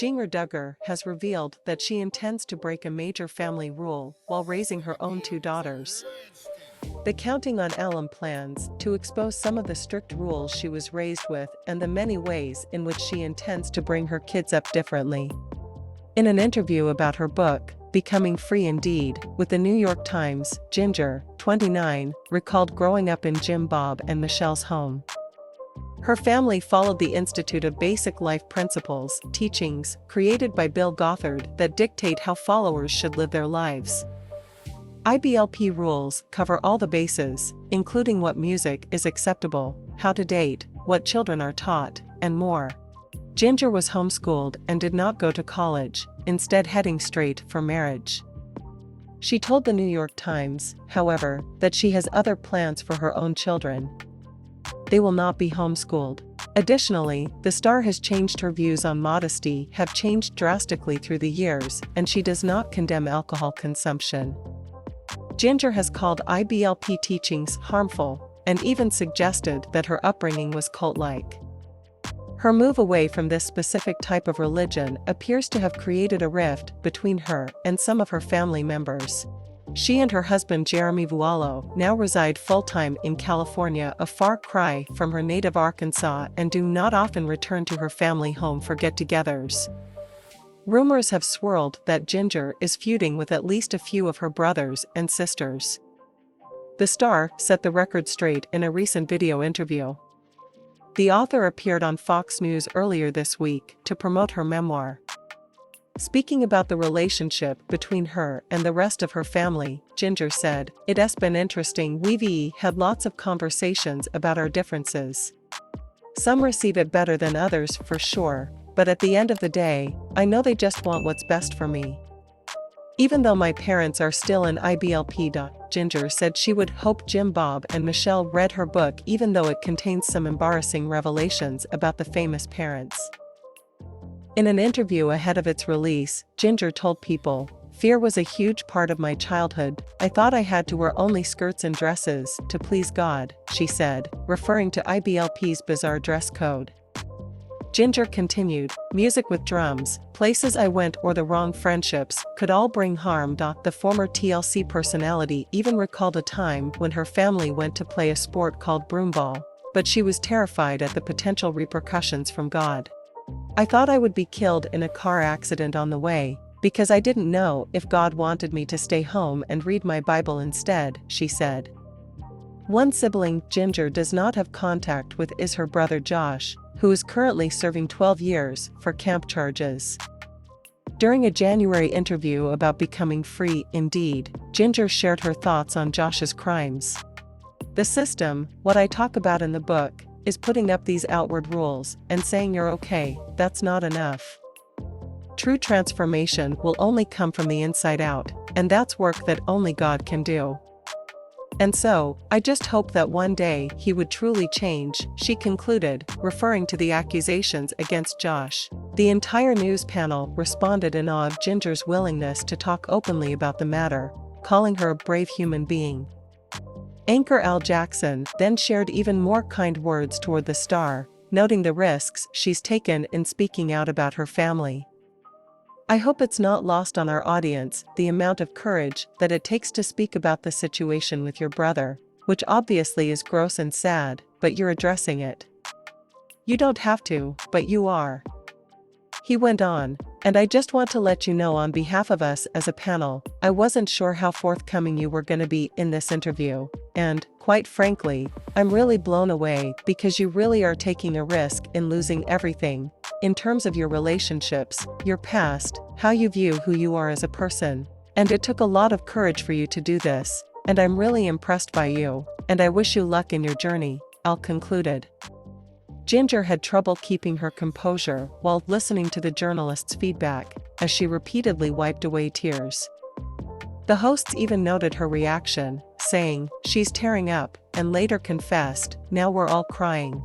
JINGER Duggar has revealed that she intends to break a major family rule while raising her own two daughters. The Counting on Alum plans to expose some of the strict rules she was raised with and the many ways in which she intends to bring her kids up differently. In an interview about her book, Becoming Free Indeed, with the New York Times, Ginger, 29, recalled growing up in Jim Bob and Michelle's home. Her family followed the Institute of Basic Life Principles, teachings, created by Bill Gothard that dictate how followers should live their lives. IBLP rules cover all the bases, including what music is acceptable, how to date, what children are taught, and more. Ginger was homeschooled and did not go to college, instead heading straight for marriage. She told the New York Times, however, that she has other plans for her own children. They will not be homeschooled. Additionally, the star has changed her views on modesty have changed drastically through the years, and she does not condemn alcohol consumption. Ginger has called IBLP teachings harmful, and even suggested that her upbringing was cult-like. Her move away from this specific type of religion appears to have created a rift between her and some of her family members. She and her husband Jeremy Vuolo now reside full-time in California, a far cry from her native Arkansas, and do not often return to her family home for get-togethers. Rumors have swirled that Ginger is feuding with at least a few of her brothers and sisters. The star set the record straight in a recent video interview. The author appeared on Fox News earlier this week to promote her memoir. Speaking about the relationship between her and the rest of her family, Ginger said, "It has been interesting. We've had lots of conversations about our differences. Some receive it better than others for sure, but at the end of the day, I know they just want what's best for me. Even though my parents are still in IBLP." Ginger said she would hope Jim Bob and Michelle read her book even though it contains some embarrassing revelations about the famous parents. In an interview ahead of its release, Ginger told People, "Fear was a huge part of my childhood. I thought I had to wear only skirts and dresses to please God," she said, referring to IBLP's bizarre dress code. Ginger continued, "Music with drums, places I went, or the wrong friendships could all bring harm." The former TLC personality even recalled a time when her family went to play a sport called broomball, but she was terrified at the potential repercussions from God. "I thought I would be killed in a car accident on the way, because I didn't know if God wanted me to stay home and read my Bible instead," she said. One sibling Ginger does not have contact with is her brother Josh, who is currently serving 12 years for camp charges. During a January interview about Becoming Free Indeed, Ginger shared her thoughts on Josh's crimes. "The system, what I talk about in the book, is putting up these outward rules and saying you're okay. That's not enough. True transformation will only come from the inside out, and that's work that only God can do. And so, I just hope that one day he would truly change," she concluded, referring to the accusations against Josh. The entire news panel responded in awe of Ginger's willingness to talk openly about the matter, calling her a brave human being. Anchor Al Jackson then shared even more kind words toward the star, noting the risks she's taken in speaking out about her family. "I hope it's not lost on our audience the amount of courage that it takes to speak about the situation with your brother, which obviously is gross and sad, but you're addressing it. You don't have to, but you are." He went on, "And I just want to let you know on behalf of us as a panel, I wasn't sure how forthcoming you were going to be in this interview, and, quite frankly, I'm really blown away because you really are taking a risk in losing everything, in terms of your relationships, your past, how you view who you are as a person, and it took a lot of courage for you to do this, and I'm really impressed by you, and I wish you luck in your journey," Al concluded. Ginger had trouble keeping her composure while listening to the journalist's feedback, as she repeatedly wiped away tears. The hosts even noted her reaction, saying, "She's tearing up," and later confessed, "Now we're all crying."